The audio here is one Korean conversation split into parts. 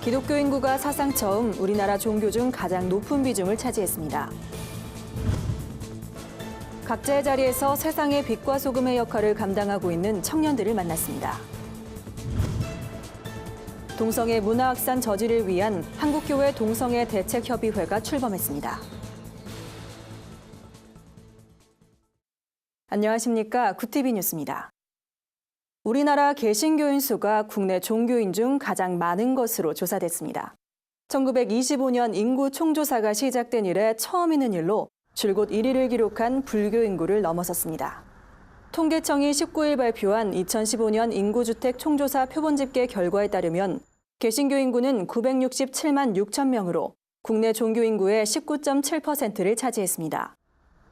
기독교 인구가 사상 처음 우리나라 종교 중 가장 높은 비중을 차지했습니다. 각자의 자리에서 세상의 빛과 소금의 역할을 감당하고 있는 청년들을 만났습니다. 동성애 문화 확산 저지를 위한 한국교회 동성애 대책협의회가 출범했습니다. 안녕하십니까. 구티비 뉴스입니다. 우리나라 개신교인 수가 국내 종교인 중 가장 많은 것으로 조사됐습니다. 1925년 인구 총조사가 시작된 이래 처음 있는 일로 줄곧 1위를 기록한 불교 인구를 넘어섰습니다. 통계청이 19일 발표한 2015년 인구주택 총조사 표본집계 결과에 따르면 개신교 인구는 967만 6천 명으로 국내 종교 인구의 19.7%를 차지했습니다.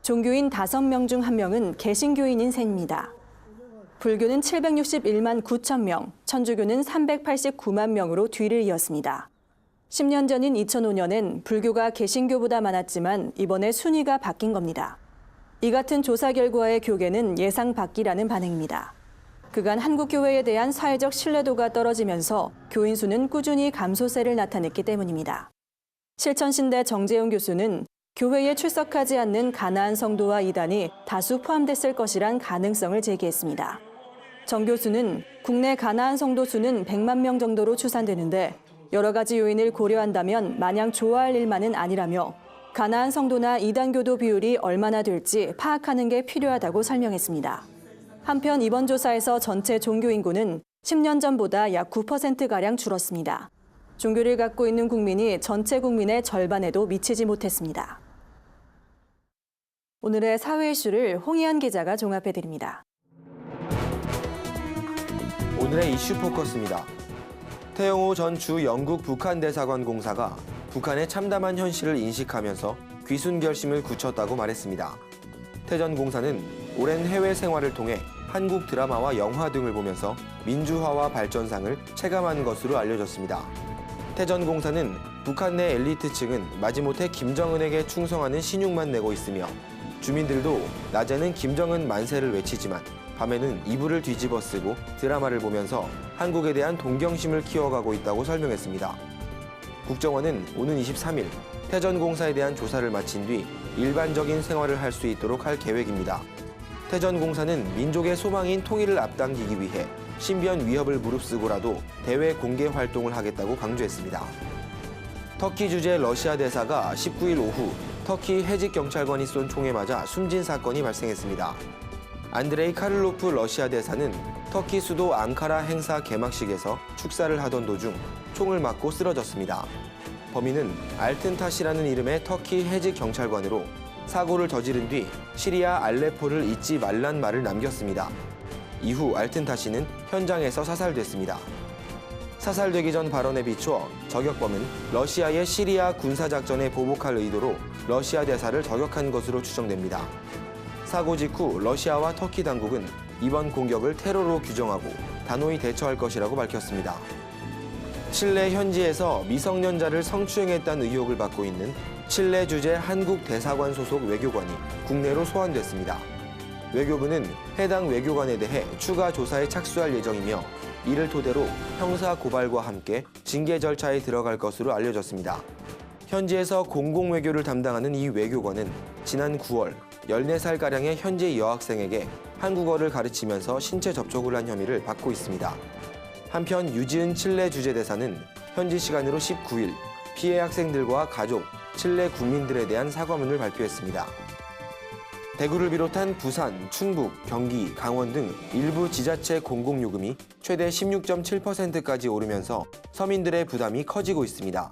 종교인 5명 중 1명은 개신교인인 셈입니다. 불교는 761만 9천 명, 천주교는 389만 명으로 뒤를 이었습니다. 10년 전인 2005년엔 불교가 개신교보다 많았지만 이번에 순위가 바뀐 겁니다. 이 같은 조사 결과의 교계는 예상 밖이라는 반응입니다. 그간 한국교회에 대한 사회적 신뢰도가 떨어지면서 교인 수는 꾸준히 감소세를 나타냈기 때문입니다. 실천신대 정재용 교수는 교회에 출석하지 않는 가나안 성도와 이단이 다수 포함됐을 것이란 가능성을 제기했습니다. 정 교수는 국내 가나안 성도 수는 100만 명 정도로 추산되는데 여러 가지 요인을 고려한다면 마냥 좋아할 일만은 아니라며 가나안 성도나 이단교도 비율이 얼마나 될지 파악하는 게 필요하다고 설명했습니다. 한편 이번 조사에서 전체 종교 인구는 10년 전보다 약 9%가량 줄었습니다. 종교를 갖고 있는 국민이 전체 국민의 절반에도 미치지 못했습니다. 오늘의 사회 이슈를 홍희연 기자가 종합해드립니다. 오늘의 이슈 포커스입니다. 태영호 전 주 영국 북한 대사관 공사가 북한의 참담한 현실을 인식하면서 귀순 결심을 굳혔다고 말했습니다. 태 전 공사는 오랜 해외 생활을 통해 한국 드라마와 영화 등을 보면서 민주화와 발전상을 체감한 것으로 알려졌습니다. 태 전 공사는 북한 내 엘리트층은 마지못해 김정은에게 충성하는 신용만 내고 있으며 주민들도 낮에는 김정은 만세를 외치지만 밤에는 이불을 뒤집어 쓰고 드라마를 보면서 한국에 대한 동경심을 키워가고 있다고 설명했습니다. 국정원은 오는 23일 태 전 공사에 대한 조사를 마친 뒤 일반적인 생활을 할 수 있도록 할 계획입니다. 태 전 공사는 민족의 소망인 통일을 앞당기기 위해 신변 위협을 무릅쓰고라도 대외 공개 활동을 하겠다고 강조했습니다. 터키 주재 러시아 대사가 19일 오후 터키 해직 경찰관이 쏜 총에 맞아 숨진 사건이 발생했습니다. 안드레이 카를로프 러시아 대사는 터키 수도 앙카라 행사 개막식에서 축사를 하던 도중 총을 맞고 쓰러졌습니다. 범인은 알튼타시라는 이름의 터키 해직 경찰관으로 사고를 저지른 뒤 시리아 알레포를 잊지 말란 말을 남겼습니다. 이후 알튼타시는 현장에서 사살됐습니다. 사살되기 전 발언에 비추어 저격범은 러시아의 시리아 군사작전에 보복할 의도로 러시아 대사를 저격한 것으로 추정됩니다. 사고 직후 러시아와 터키 당국은 이번 공격을 테러로 규정하고 단호히 대처할 것이라고 밝혔습니다. 칠레 현지에서 미성년자를 성추행했다는 의혹을 받고 있는 칠레 주재 한국 대사관 소속 외교관이 국내로 소환됐습니다. 외교부는 해당 외교관에 대해 추가 조사에 착수할 예정이며 이를 토대로 형사 고발과 함께 징계 절차에 들어갈 것으로 알려졌습니다. 현지에서 공공외교를 담당하는 이 외교관은 지난 9월 14살가량의 현지 여학생에게 한국어를 가르치면서 신체 접촉을 한 혐의를 받고 있습니다. 한편 유지은 칠레 주재대사는 현지 시간으로 19일 피해 학생들과 가족, 칠레 국민들에 대한 사과문을 발표했습니다. 대구를 비롯한 부산, 충북, 경기, 강원 등 일부 지자체 공공요금이 최대 16.7%까지 오르면서 서민들의 부담이 커지고 있습니다.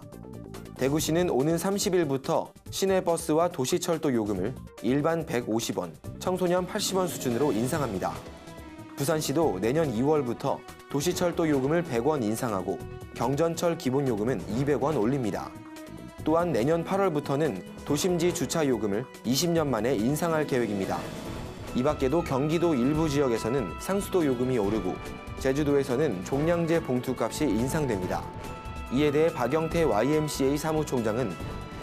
대구시는 오는 30일부터 시내버스와 도시철도 요금을 일반 150원, 청소년 80원 수준으로 인상합니다. 부산시도 내년 2월부터 도시철도 요금을 100원 인상하고 경전철 기본요금은 200원 올립니다. 또한 내년 8월부터는 도심지 주차 요금을 20년 만에 인상할 계획입니다. 이 밖에도 경기도 일부 지역에서는 상수도 요금이 오르고 제주도에서는 종량제 봉투값이 인상됩니다. 이에 대해 박영태 YMCA 사무총장은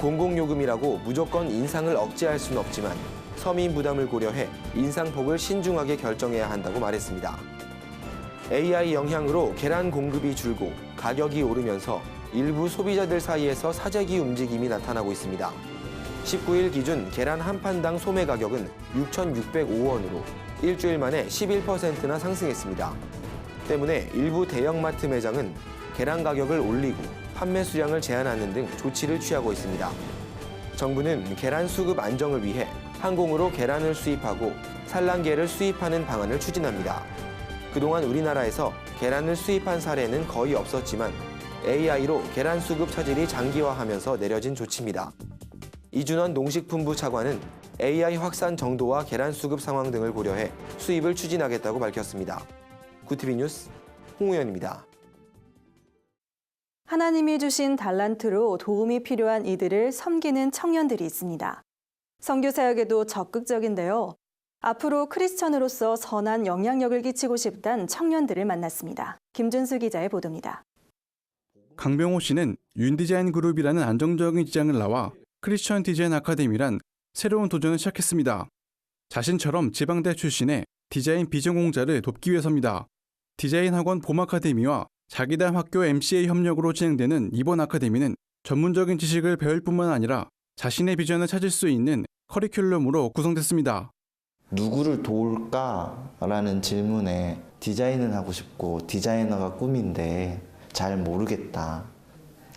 공공요금이라고 무조건 인상을 억제할 수는 없지만 서민 부담을 고려해 인상폭을 신중하게 결정해야 한다고 말했습니다. AI 영향으로 계란 공급이 줄고 가격이 오르면서 일부 소비자들 사이에서 사재기 움직임이 나타나고 있습니다. 19일 기준 계란 한 판당 소매 가격은 6,605원으로 일주일 만에 11%나 상승했습니다. 때문에 일부 대형마트 매장은 계란 가격을 올리고 판매 수량을 제한하는 등 조치를 취하고 있습니다. 정부는 계란 수급 안정을 위해 항공으로 계란을 수입하고 산란계를 수입하는 방안을 추진합니다. 그동안 우리나라에서 계란을 수입한 사례는 거의 없었지만 AI로 계란 수급 차질이 장기화하면서 내려진 조치입니다. 이준원 농식품부 차관은 AI 확산 정도와 계란 수급 상황 등을 고려해 수입을 추진하겠다고 밝혔습니다. 구티비 뉴스 홍우연입니다. 하나님이 주신 달란트로 도움이 필요한 이들을 섬기는 청년들이 있습니다. 선교 사역에도 적극적인데요. 앞으로 크리스천으로서 선한 영향력을 끼치고 싶다는 청년들을 만났습니다. 김준수 기자의 보도입니다. 강병호 씨는 윤디자인 그룹이라는 안정적인 직장을 나와 크리스천 디자인 아카데미란 새로운 도전을 시작했습니다. 자신처럼 지방대 출신의 디자인 비전공자를 돕기 위해서입니다. 디자인 학원 봄 아카데미와 자기담 학교 MCA 협력으로 진행되는 이번 아카데미는 전문적인 지식을 배울 뿐만 아니라 자신의 비전을 찾을 수 있는 커리큘럼으로 구성됐습니다. 누구를 도울까라는 질문에 디자인을 하고 싶고 디자이너가 꿈인데 잘 모르겠다.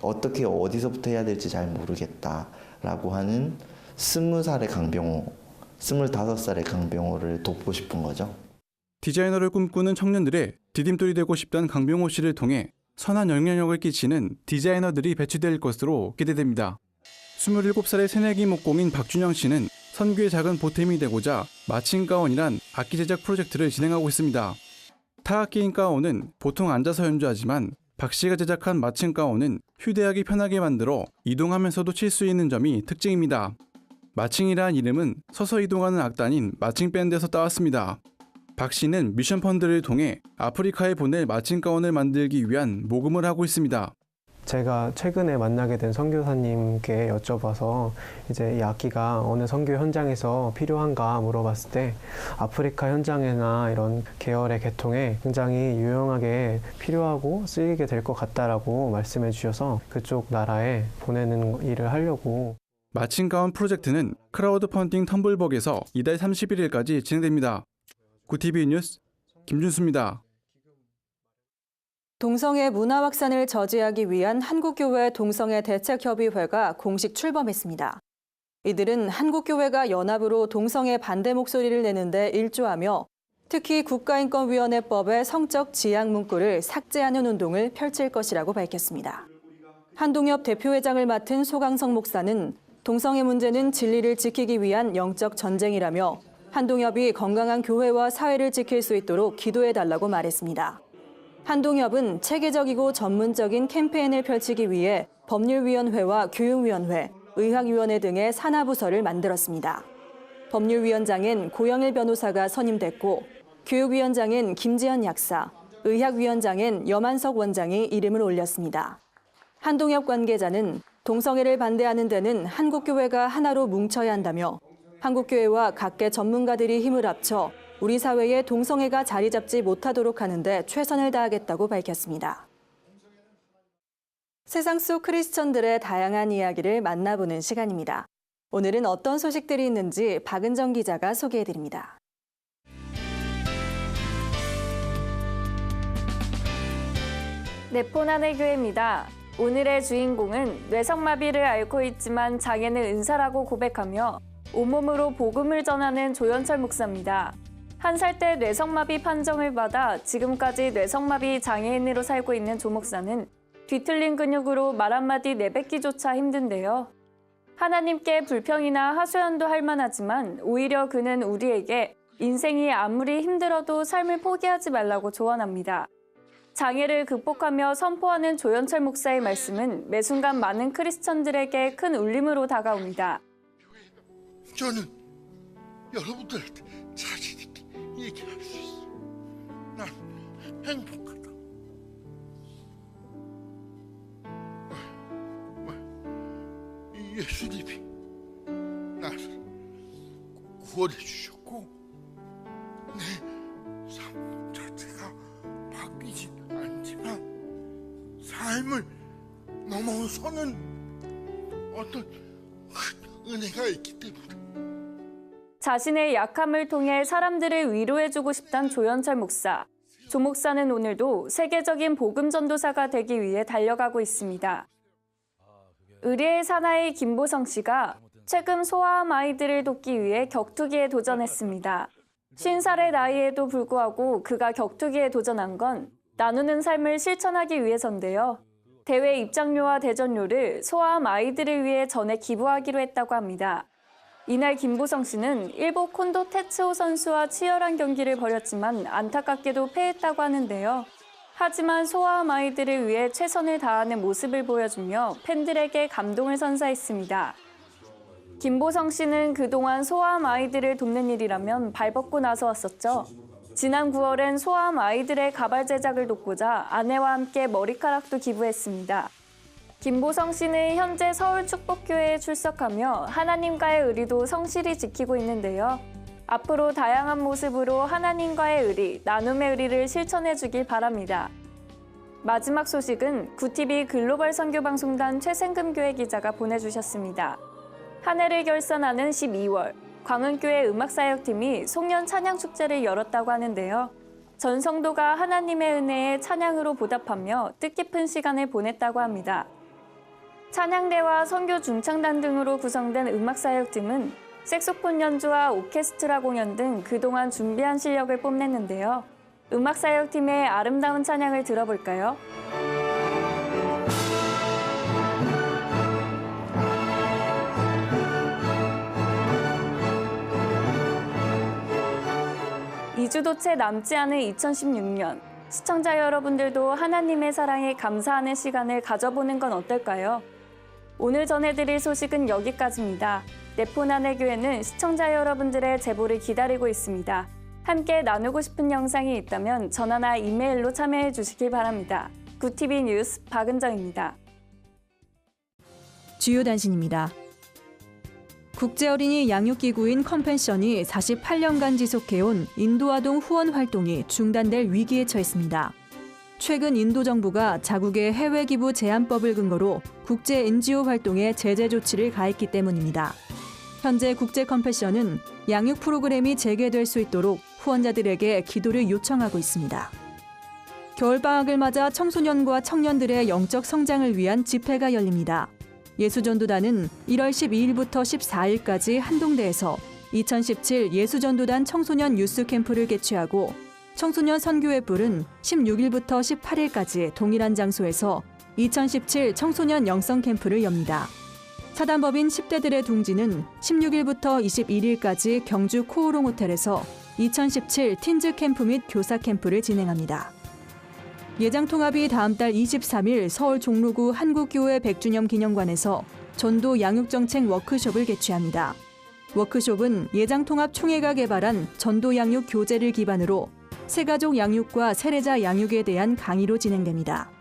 어떻게 어디서부터 해야 될지 잘 모르겠다라고 하는 20살의 강병호, 25살의 강병호를 돕고 싶은 거죠. 디자이너를 꿈꾸는 청년들의 디딤돌이 되고 싶다는 강병호 씨를 통해 선한 영향력을 끼치는 디자이너들이 배치될 것으로 기대됩니다. 27살의 새내기 목공인 박준영 씨는 선교의 작은 보탬이 되고자 마칭 가운이란 악기 제작 프로젝트를 진행하고 있습니다. 타악기인 가운은 보통 앉아서 연주하지만 박 씨가 제작한 마칭 가운은 휴대하기 편하게 만들어 이동하면서도 칠 수 있는 점이 특징입니다. 마칭이라는 이름은 서서 이동하는 악단인 마칭 밴드에서 따왔습니다. 박 씨는 미션 펀드를 통해 아프리카에 보낼 마칭 가운을 만들기 위한 모금을 하고 있습니다. 제가 최근에 만나게 된 선교사님께 여쭤봐서 이제 이 악기가 어느 선교 현장에서 필요한가 물어봤을 때 아프리카 현장이나 이런 계열의 계통에 굉장히 유용하게 필요하고 쓰이게 될 것 같다라고 말씀해 주셔서 그쪽 나라에 보내는 일을 하려고. 마칭 가운 프로젝트는 크라우드 펀딩 텀블벅에서 이달 31일까지 진행됩니다. 구티비 뉴스 김준수입니다. 동성애 문화 확산을 저지하기 위한 한국교회 동성애 대책협의회가 공식 출범했습니다. 이들은 한국교회가 연합으로 동성애 반대 목소리를 내는데 일조하며 특히 국가인권위원회법의 성적 지향 문구를 삭제하는 운동을 펼칠 것이라고 밝혔습니다. 한동엽 대표회장을 맡은 소강성 목사는 동성애 문제는 진리를 지키기 위한 영적 전쟁이라며 한동엽이 건강한 교회와 사회를 지킬 수 있도록 기도해달라고 말했습니다. 한동엽은 체계적이고 전문적인 캠페인을 펼치기 위해 법률위원회와 교육위원회, 의학위원회 등의 산하부서를 만들었습니다. 법률위원장엔 고영일 변호사가 선임됐고 교육위원장엔 김지현 약사, 의학위원장엔 염한석 원장이 이름을 올렸습니다. 한동엽 관계자는 동성애를 반대하는 데는 한국교회가 하나로 뭉쳐야 한다며 한국교회와 각계 전문가들이 힘을 합쳐 우리 사회에 동성애가 자리 잡지 못하도록 하는데 최선을 다하겠다고 밝혔습니다. 세상 속 크리스천들의 다양한 이야기를 만나보는 시간입니다. 오늘은 어떤 소식들이 있는지 박은정 기자가 소개해드립니다. 네포난의 교회입니다. 오늘의 주인공은 뇌성마비를 앓고 있지만 장애는 은사라고 고백하며 온몸으로 복음을 전하는 조연철 목사입니다. 1살 때 뇌성마비 판정을 받아 지금까지 뇌성마비 장애인으로 살고 있는 조 목사는 뒤틀린 근육으로 말 한마디 내뱉기조차 힘든데요. 하나님께 불평이나 하소연도 할 만하지만 오히려 그는 우리에게 인생이 아무리 힘들어도 삶을 포기하지 말라고 조언합니다. 장애를 극복하며 선포하는 조연철 목사의 말씀은 매 순간 많은 크리스천들에게 큰 울림으로 다가옵니다. 저는 여러분들한테 자신 있게 얘기할 수 있어. 난 행복하다. 예수님이 나를 구원해 주셨고 내 삶 자체가 바뀌진 않지만 삶을 넘어서는 어떤 은혜가 있기 때문에. 자신의 약함을 통해 사람들을 위로해주고 싶단 조현철 목사. 조 목사는 오늘도 세계적인 복음 전도사가 되기 위해 달려가고 있습니다. 의리의 사나이 김보성 씨가 최근 소아암 아이들을 돕기 위해 격투기에 도전했습니다. 50살의 나이에도 불구하고 그가 격투기에 도전한 건 나누는 삶을 실천하기 위해서인데요. 대회 입장료와 대전료를 소아암 아이들을 위해 전에 기부하기로 했다고 합니다. 이날 김보성 씨는 일본 콘도 테츠오 선수와 치열한 경기를 벌였지만 안타깝게도 패했다고 하는데요. 하지만 소아암 아이들을 위해 최선을 다하는 모습을 보여주며 팬들에게 감동을 선사했습니다. 김보성 씨는 그동안 소아암 아이들을 돕는 일이라면 발벗고 나서왔었죠. 지난 9월엔 소아암 아이들의 가발 제작을 돕고자 아내와 함께 머리카락도 기부했습니다. 김보성 씨는 현재 서울축복교회에 출석하며 하나님과의 의리도 성실히 지키고 있는데요. 앞으로 다양한 모습으로 하나님과의 의리, 나눔의 의리를 실천해 주길 바랍니다. 마지막 소식은 구TV 글로벌 선교방송단 최생금 교회 기자가 보내주셨습니다. 한 해를 결산하는 12월, 광흥교회 음악사역팀이 송년 찬양축제를 열었다고 하는데요. 전 성도가 하나님의 은혜에 찬양으로 보답하며 뜻깊은 시간을 보냈다고 합니다. 찬양대와 선교 중창단 등으로 구성된 음악사역팀은 색소폰 연주와 오케스트라 공연 등 그동안 준비한 실력을 뽐냈는데요. 음악사역팀의 아름다운 찬양을 들어볼까요? (2주도) 채 남지 않은 2016년, 시청자 여러분들도 하나님의 사랑에 감사하는 시간을 가져보는 건 어떨까요? 오늘 전해드릴 소식은 여기까지입니다. 네포난의 교회는 시청자 여러분들의 제보를 기다리고 있습니다. 함께 나누고 싶은 영상이 있다면 전화나 이메일로 참여해 주시길 바랍니다. 구TV 뉴스 박은정입니다. 주요 단신입니다. 국제어린이 양육기구인 컴패션이 48년간 지속해온 인도아동 후원 활동이 중단될 위기에 처했습니다. 최근 인도 정부가 자국의 해외 기부 제한법을 근거로 국제 NGO 활동에 제재 조치를 가했기 때문입니다. 현재 국제 컴패션은 양육 프로그램이 재개될 수 있도록 후원자들에게 기도를 요청하고 있습니다. 겨울방학을 맞아 청소년과 청년들의 영적 성장을 위한 집회가 열립니다. 예수전도단은 1월 12일부터 14일까지 한동대에서 2017 예수전도단 청소년 유스 캠프를 개최하고 청소년 선교회 뿔은 16일부터 18일까지 동일한 장소에서 2017 청소년 영성 캠프를 엽니다. 사단법인 10대들의 둥지는 16일부터 21일까지 경주 코오롱 호텔에서 2017 틴즈 캠프 및 교사 캠프를 진행합니다. 예장통합이 다음 달 23일 서울 종로구 한국교회 100주년 기념관에서 전도 양육정책 워크숍을 개최합니다. 워크숍은 예장통합 총회가 개발한 전도 양육 교재를 기반으로 새가족 양육과 세례자 양육에 대한 강의로 진행됩니다.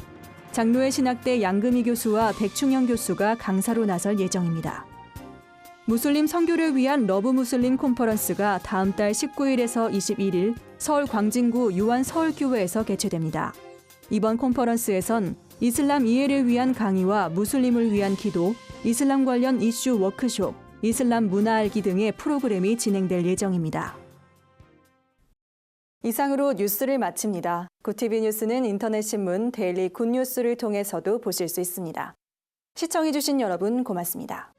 장로회 신학대 양금희 교수와 백충영 교수가 강사로 나설 예정입니다. 무슬림 선교를 위한 러브 무슬림 컨퍼런스가 다음 달 19일에서 21일 서울 광진구 유한 서울교회에서 개최됩니다. 이번 컨퍼런스에선 이슬람 이해를 위한 강의와 무슬림을 위한 기도, 이슬람 관련 이슈 워크숍, 이슬람 문화 알기 등의 프로그램이 진행될 예정입니다. 이상으로 뉴스를 마칩니다. 구TV 뉴스는 인터넷 신문 데일리 굿뉴스를 통해서도 보실 수 있습니다. 시청해주신 여러분 고맙습니다.